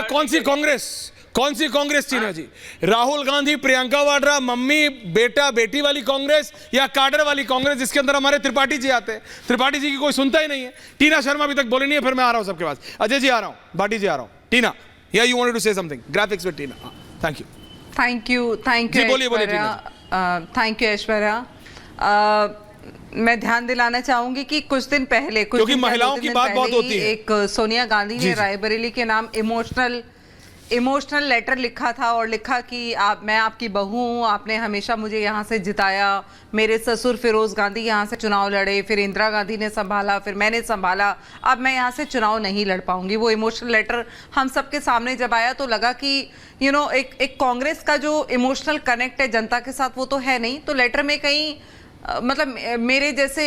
कौन सी कांग्रेस टीना जी? राहुल गांधी, प्रियंका वाड्रा, मम्मी बेटा बेटी वाली कांग्रेस या काडर वाली कांग्रेस जिसके अंदर हमारे त्रिपाठी जी आते हैं? त्रिपाठी जी की कोई सुनता ही नहीं है। टीना शर्मा अभी तक बोली नहीं है, फिर मैं आ रहा हूं सबके पास। अजय जी आ रहा हूं, भाटी जी आ रहा हूं। टीना, या you wanted to say something? Graphics with Tina. Thank you जी, बोलिए थैंक यू ऐश्वर्या। मैं ध्यान दिलाना चाहूंगी कि कुछ दिन पहले, क्योंकि महिलाओं की बात बहुत होती है, एक सोनिया गांधी ने रायबरेली के नाम इमोशनल लेटर लिखा था और लिखा कि मैं आपकी बहू हूँ, आपने हमेशा मुझे यहाँ से जिताया, मेरे ससुर फिरोज गांधी यहाँ से चुनाव लड़े, फिर इंदिरा गांधी ने संभाला, फिर मैंने संभाला, अब मैं यहाँ से चुनाव नहीं लड़ पाऊंगी। वो इमोशनल लेटर हम सबके सामने जब आया तो लगा कि एक कांग्रेस का जो इमोशनल कनेक्ट है जनता के साथ वो तो है नहीं। तो लेटर में कहीं मतलब मेरे जैसे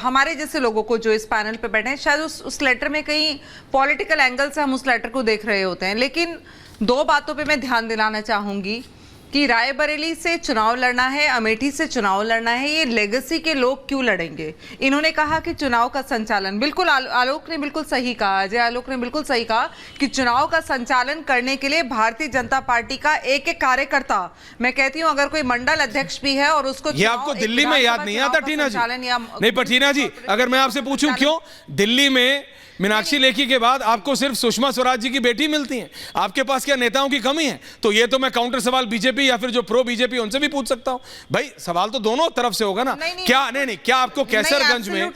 हमारे जैसे लोगों को जो इस पैनल पे बैठे हैं शायद उस लेटर में कहीं पॉलिटिकल एंगल से हम उस लेटर को देख रहे होते हैं। लेकिन दो बातों पे मैं ध्यान दिलाना चाहूंगी कि रायबरेली से चुनाव लड़ना है, अमेठी से चुनाव लड़ना है, ये लेगेसी के लोग क्यों लड़ेंगे? इन्होंने कहा कि चुनाव का संचालन, बिल्कुल आलोक ने बिल्कुल सही कहा, अजय आलोक ने बिल्कुल सही कहा कि चुनाव का संचालन करने के लिए भारतीय जनता पार्टी का एक एक कार्यकर्ता, मैं कहती हूं अगर कोई मंडल अध्यक्ष भी है और उसको ये आपको दिल्ली में याद नहीं आता टीना जी? नहीं पर टीना जी अगर मैं आपसे पूछूं क्यों दिल्ली में मीनाक्षी लेखी के बाद आपको सिर्फ सुषमा स्वराज जी की बेटी मिलती हैं? आपके पास क्या नेताओं की कमी है? तो ये तो मैं काउंटर सवाल बीजेपी या फिर जो प्रो बीजेपी उनसे भी पूछ सकता हूं। भाई सवाल तो दोनों तरफ से होगा ना। क्या नहीं क्या आपको कैसरगंज में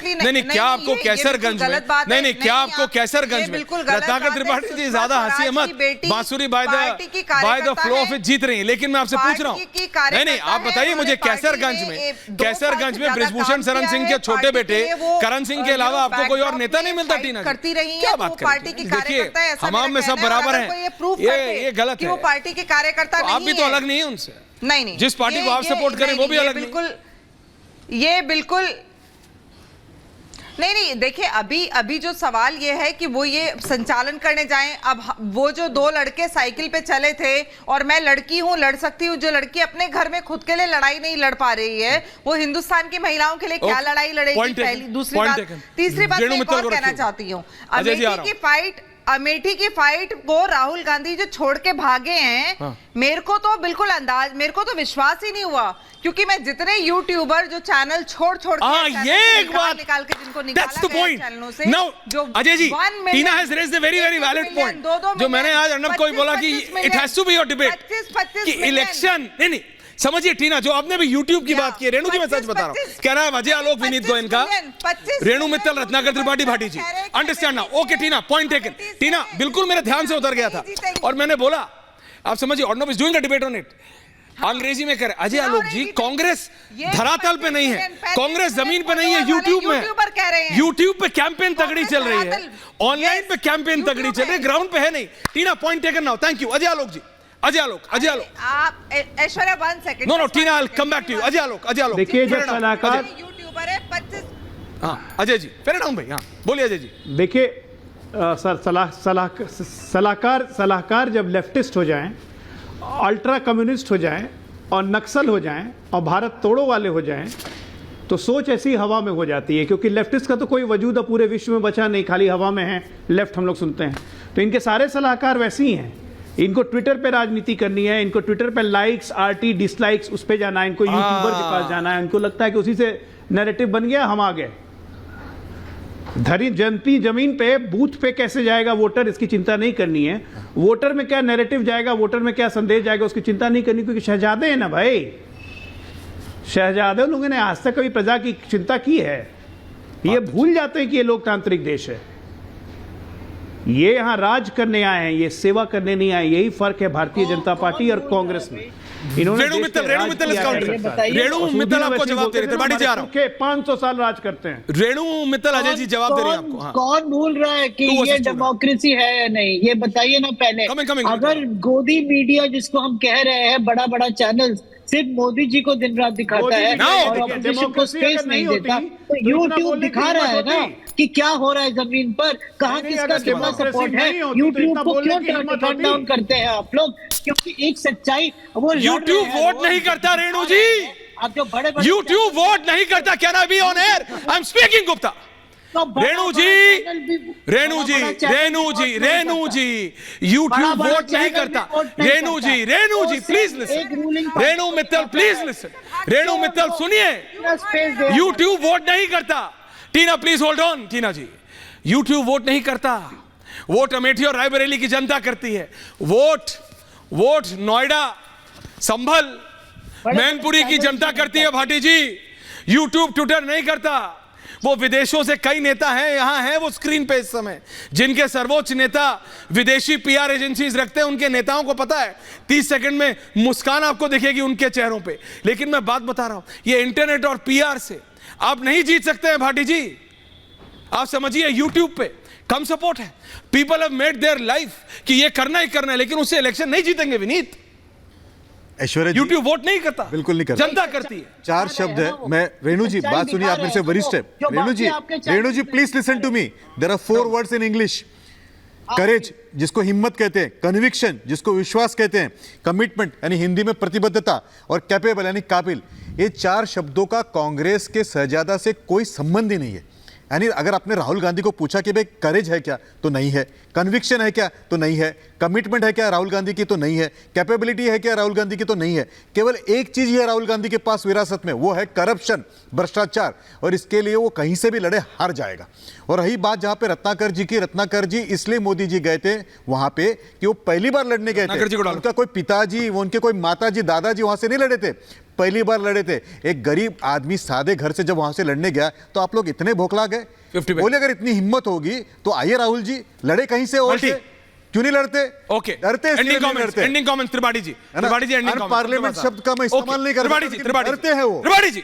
क्या आपको कैसरगंज में क्या आपको कैसरगंज में रत्नाकर त्रिपाठी जी ज्यादा हंसी मत, बांसुरी by the flow of it जीत रही है। लेकिन मैं आपसे पूछ रहा हूं, नहीं आप बताइए मुझे कैसरगंज में बृजभूषण शरण सिंह के छोटे बेटे करण सिंह के अलावा आपको कोई और नेता नहीं मिलता? टीना करती रही है, वो पार्टी की कार्यकर्ता है, हमाम में सब बराबर हैं। ये गलत है, वो पार्टी के कार्यकर्ता नहीं है। आप भी तो अलग नहीं है उनसे। नहीं जिस पार्टी को आप सपोर्ट करें वो भी अलग बिल्कुल नहीं देखिए अभी जो सवाल ये है कि वो ये संचालन करने जाएं। अब वो जो दो लड़के साइकिल पे चले थे और मैं लड़की हूं, लड़ सकती हूं, जो लड़की अपने घर में खुद के लिए लड़ाई नहीं लड़ पा रही है वो हिंदुस्तान की महिलाओं के लिए क्या लड़ाई लड़ेगी? पहली, दूसरी बात, तीसरी बात मैं एक और कहना चाहती हूँ, अमेठी की फाइट को राहुल गांधी जो छोड़ के भागे हैं, मेरे को तो विश्वास ही नहीं हुआ, क्योंकि मैं जितने यूट्यूबर जो चैनल छोड़ ये एक बात निकाल के जिनको निकाला गया चैनलों से, जो Ajay ji Tina has raised a very very valid point जो मैंने आज अर्नब को बोला कि it has to be your debate कि इलेक्शन नहीं समझिए टीना, जो आपने भी YouTube की बात की है, रेणु की मैं सच बता रहा हूं, कह रहा है अजय आलोक विनीत गोयन का, रेणु मित्तल, रत्नाकर त्रिपाठी, भाटी जी, अंडरस्टैंड नाउ? ओके टीना, पॉइंट टेकन। टीना बिल्कुल मेरे ध्यान से उतर गया था और मैंने बोला आप समझिए Arnab is doing a debate on it, अंग्रेजी में करे अजय आलोक जी कांग्रेस धरातल पे नहीं है, कांग्रेस जमीन पे नहीं है, यूट्यूब में, यूट्यूब पे कैंपेन तगड़ी चल रही है, ऑनलाइन पे कैंपेन तगड़ी चल रही है, ग्राउंड पे है नहीं। Tina point taken now, thank you. Ajay Alok ji, Ajay Alok आप Aishwarya 1 second, no Tina I will come back to you. Ajay Alok देखिए जब सलाहकार यूट्यूबर है 25, हाँ अजय जी फेर डाउन भाई, हाँ बोलिए अजय जी। देखिए सलाहकार जब लेफ्टिस्ट हो जाएं, अल्ट्रा कम्युनिस्ट हो जाएं और नक्सल हो जाएं और भारत तोड़ो वाले हो जाएं तो सोच ऐसी हवा में हो जाती है, क्योंकि लेफ्टिस्ट का तो कोई वजूद पूरे विश्व में बचा नहीं, खाली हवा में है लेफ्ट, हम लोग सुनते हैं। तो इनके सारे सलाहकार वैसे ही हैं, इनको ट्विटर पे राजनीति करनी है, इनको ट्विटर पे लाइक्स RT डिसलाइक्स उस पे जाना है, इनको यूट्यूबर के पास जाना है, इनको लगता है कि उसी से नैरेटिव बन गया, हम आ गए। जनती जमीन पे बूथ पे कैसे जाएगा वोटर, इसकी चिंता नहीं करनी है, वोटर में क्या नैरेटिव जाएगा, वोटर में क्या संदेश जाएगा, उसकी चिंता नहीं करनी, क्योंकि शहजादे हैं ना भाई, शहजादे लोगों ने आज तक कभी प्रजा की चिंता की है? ये भूल जाते हैं कि ये लोकतांत्रिक देश है, ये यहाँ राज करने आए हैं, ये सेवा करने नहीं आए। यही फर्क है भारतीय जनता पार्टी और कांग्रेस में। इन्होंने रेणु मित्तल आपको जवाब दे रहे थे, त्रिपाठी जी आ रहा हूं। 500 साल राज करते हैं। रेणु मित्तल अजय जी जवाब दे रहे हैं आपको। कौन भूल रहा है कि ये डेमोक्रेसी है या नहीं, ये बताइए ना पहले। अगर गोदी मीडिया जिसको हम कह रहे हैं, बड़ा बड़ा चैनल सिर्फ मोदी जी को दिन रात दिखाता है और ऑपोजिशन को स्पेस नहीं देता, तो यूट्यूब दिखा रहा है ना कि क्या हो रहा है जमीन पर, कहाँ किसका कितना सपोर्ट है। यूट्यूब को क्यों टर्न डाउन करते हैं आप लोग? क्योंकि एक सच्चाई, वो यूट्यूब वोट नहीं करता रेणु जी, आप जो बड़े यूट्यूब वोट नहीं करता। क्या ना be on air, I am speaking Gupta, Renu ji YouTube vote नहीं करता। Renu ji please listen, Renu Mittal please listen, Renu Mittal सुनिए, यूट्यूब वोट नहीं करता। Tina please hold on, Tina ji, YouTube vote नहीं करता, वोट अमेठी और रायबरेली की जनता करती है। वोट नोएडा, संभल, मैनपुरी की जनता करती है भाटी जी। यूट्यूब ट्विटर नहीं करता। वो विदेशों से कई नेता हैं, यहां हैं वो स्क्रीन पे इस समय, जिनके सर्वोच्च नेता विदेशी पीआर एजेंसीज रखते हैं। उनके नेताओं को पता है 30 सेकंड में मुस्कान आपको दिखेगी उनके चेहरों पे। लेकिन मैं बात बता रहा हूं, ये इंटरनेट और पीआर से आप नहीं जीत सकते हैं भाटी जी। आप समझिए, यूट्यूब पे कम सपोर्ट है, people have made their life कि ये करना ही करना है, लेकिन उससे इलेक्शन नहीं जीतेंगे विनीत। ऐश्वर्या जी, यूट्यूब वोट नहीं करता, बिल्कुल नहीं करता, जनता करती है। 4 शब्द है। मैं रेणु जी बात सुनिए, आप मेरे से वरिष्ठ है। Renu ji please listen to me. There are 4 words in English. Courage जिसको हिम्मत कहते हैं, कन्विक्शन जिसको विश्वास कहते हैं, कमिटमेंट यानी हिंदी में प्रतिबद्धता, और कैपेबल यानी काबिल। ये 4 शब्दों का कांग्रेस के शहजादा से कोई संबंध ही नहीं है। यानी अगर आपने राहुल गांधी को पूछा कि भाई करेज है क्या, तो नहीं है। कन्विक्शन है क्या, तो नहीं है। कमिटमेंट है क्या राहुल गांधी की, तो नहीं है। कैपेबिलिटी है क्या राहुल गांधी की, तो नहीं है। केवल एक चीज ही है राहुल गांधी के पास विरासत में, वो है करप्शन, भ्रष्टाचार, और इसके लिए वो कहीं से भी लड़े हार जाएगा। और रही बात जहां पे रत्नाकर जी की, रत्नाकर जी इसलिए मोदी जी गए थे वहां पे कि वो पहली बार लड़ने गए थे। उनका कोई पिताजी, उनके कोई माताजी, दादाजी वहां से नहीं लड़े थे, पहली बार लड़े थे। एक गरीब आदमी सादे घर से जब वहां से लड़ने गया तो आप लोग इतने भोखला गए। बोले अगर इतनी हिम्मत होगी तो आइए राहुल जी, लड़े कहीं से और से, क्यों नहीं लड़ते? ओके, डरते ending comment Tripathi ji ending comment. Parliament शब्द का मैं इस्तेमाल नहीं करता। डरते हैं वो। त्रिपाठी जी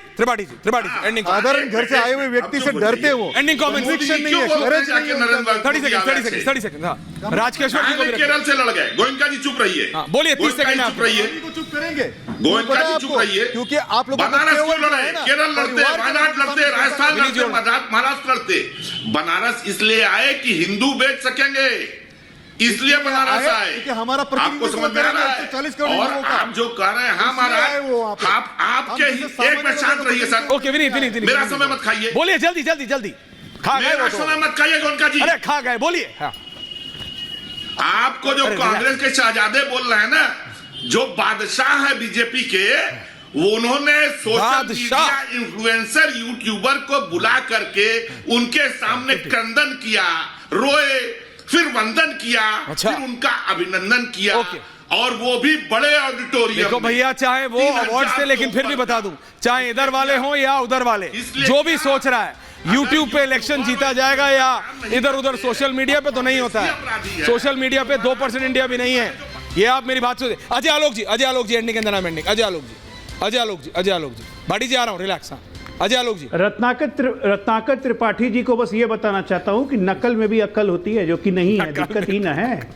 एंडिंग। साधारण घर से आए हुए व्यक्ति से डरते हैं वो। Ending comment. कन्विक्शन नहीं है, करेज नहीं है। 30 सेकंड। हां, राजकेश्वर जी को केरल से लड़ गए। गोयनका जी चुप रहिए। हां, बोलिए 30 सेकंड आप। चुप रहिए, चुप करेंगे। गोयनका जी चुप रहिए, क्योंकि आप लोग बनारस क्यों लड़े? केरल लड़ते, वायनाड लड़ते, राजस्थान लड़ते, महाराष्ट्र लड़ते। बनारस इसलिए आए कि हिंदू बेच सकेंगे, इसलिए बनारस आए। हमारा आपको समझ में आ रहा है? 40 करोड़ और आप जो कर रहे हैं हमारा, आप आपके एक में शांत रहिए सर। ओके विनीत, मेरा समय मत खाइए। बोलिए जल्दी खा गए। मेरा समय मत खाइए गोयनका जी। अरे खा गए, बोलिए। हाँ, आपको जो कांग्रेस के शहजादे बोल रहे हैं ना, जो बादशाह है बीजेपी के, उन्होंने सोशल मीडिया इन्फ्लुएंसर यूट्यूबर को बुला करके उनके सामने क्रंदन किया, रोए, फिर वंदन किया, अच्छा। फिर उनका अभिनंदन किया, और वो भी बड़े ऑडिटोरियम। देखो भैया, चाहे वो अवार्ड से, लेकिन फिर भी बता दूं, चाहे इधर वाले हों या उधर वाले, जो भी सोच रहा है यूट्यूब पे इलेक्शन जीता जाएगा या इधर उधर सोशल मीडिया पे, तो नहीं होता है। सोशल मीडिया पे 2% इंडिया भी नहीं है। ये आप मेरी बात सुनिए। अजय आलोक जी एंडिंग के नाम एंडिंग। अजय आलोक जी भाटी जी आ रहा हूँ, रिलैक्स। हाँ, अजय आलोक जी। रत्नाकर त्रिपाठी जी को बस ये बताना चाहता हूं कि नकल में भी अक्ल होती है, जो कि नहीं है, दिक्कत ही ना है।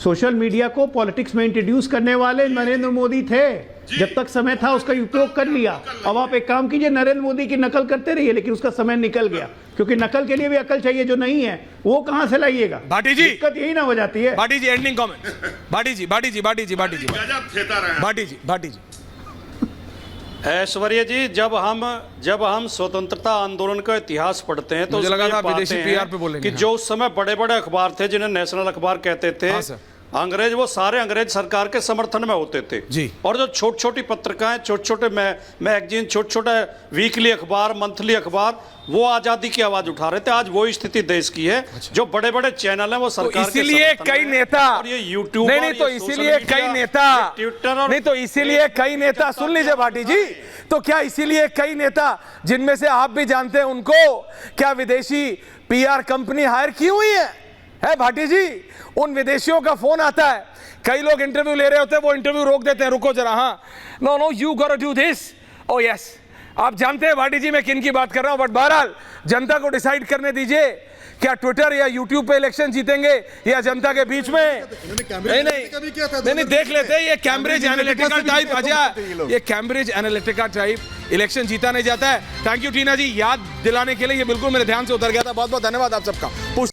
सोशल मीडिया को पॉलिटिक्स में इंट्रोड्यूस करने वाले नरेंद्र मोदी थे। जब तक समय था उसका उपयोग कर लिया। अब आप एक काम कीजिए, नरेंद्र मोदी की नकल करते रहिए, लेकिन उसका समय निकल गया, क्योंकि नकल के लिए भी अकल चाहिए, जो नहीं है वो कहां से लाइएगा। भाटी जी, दिक्कत यही ना हो जाती है। भाटी जी एंडिंग कमेंट। भाटी जी। ऐश्वर्या जी, जब हम स्वतंत्रता आंदोलन का इतिहास पढ़ते हैं तो मुझे लगा था उसमें विदेशी पाते पीआर हैं पे बोलेंगे। कि जो उस समय बड़े बड़े अखबार थे जिन्हें नेशनल अखबार कहते थे, हाँ सर। अंग्रेज, वो सारे अंग्रेज सरकार के समर्थन में होते थे जी। और जो छोटी छोटी पत्रिकाएं, छोटे छोटे मैगजीन, छोटे छोटे वीकली अखबार, मंथली अखबार, वो आजादी की आवाज उठा रहे थे। आज वही स्थिति देश की है। जो बड़े बड़े चैनल हैं वो सरकार के इसीलिए कई नेता, और ये यूट्यूब, नहीं तो इसीलिए कई नेता, नहीं तो इसीलिए कई नेता, सुन लीजिए भाटी जी, तो क्या इसीलिए कई नेता, जिनमें से आप भी जानते हैं उनको, क्या विदेशी पीआर कंपनी हायर की हुई है भाटी जी? उन विदेशियों का फोन आता है, कई लोग इंटरव्यू ले रहे होते हैं, वो इंटरव्यू रोक देते हैं, रुको जरा, हाँ, no you gotta do this, oh yes. आप जानते हैं भाटी जी मैं किन की बात कर रहा हूं, बट बहरहाल जनता को डिसाइड करने दीजिए, क्या ट्विटर या यूट्यूब पे इलेक्शन जीतेंगे या जनता के बीच में? नहीं, देख लेते हैं। ये कैम्ब्रिज एनालिटिका टाइप, अजय, ये कैम्ब्रिज एनालिटिका टाइप इलेक्शन जीता नहीं जाता है। थैंक यू टीना जी, याद दिलाने के लिए। ये बिल्कुल मेरे ध्यान से उतर गया था। बहुत बहुत धन्यवाद आप सबका।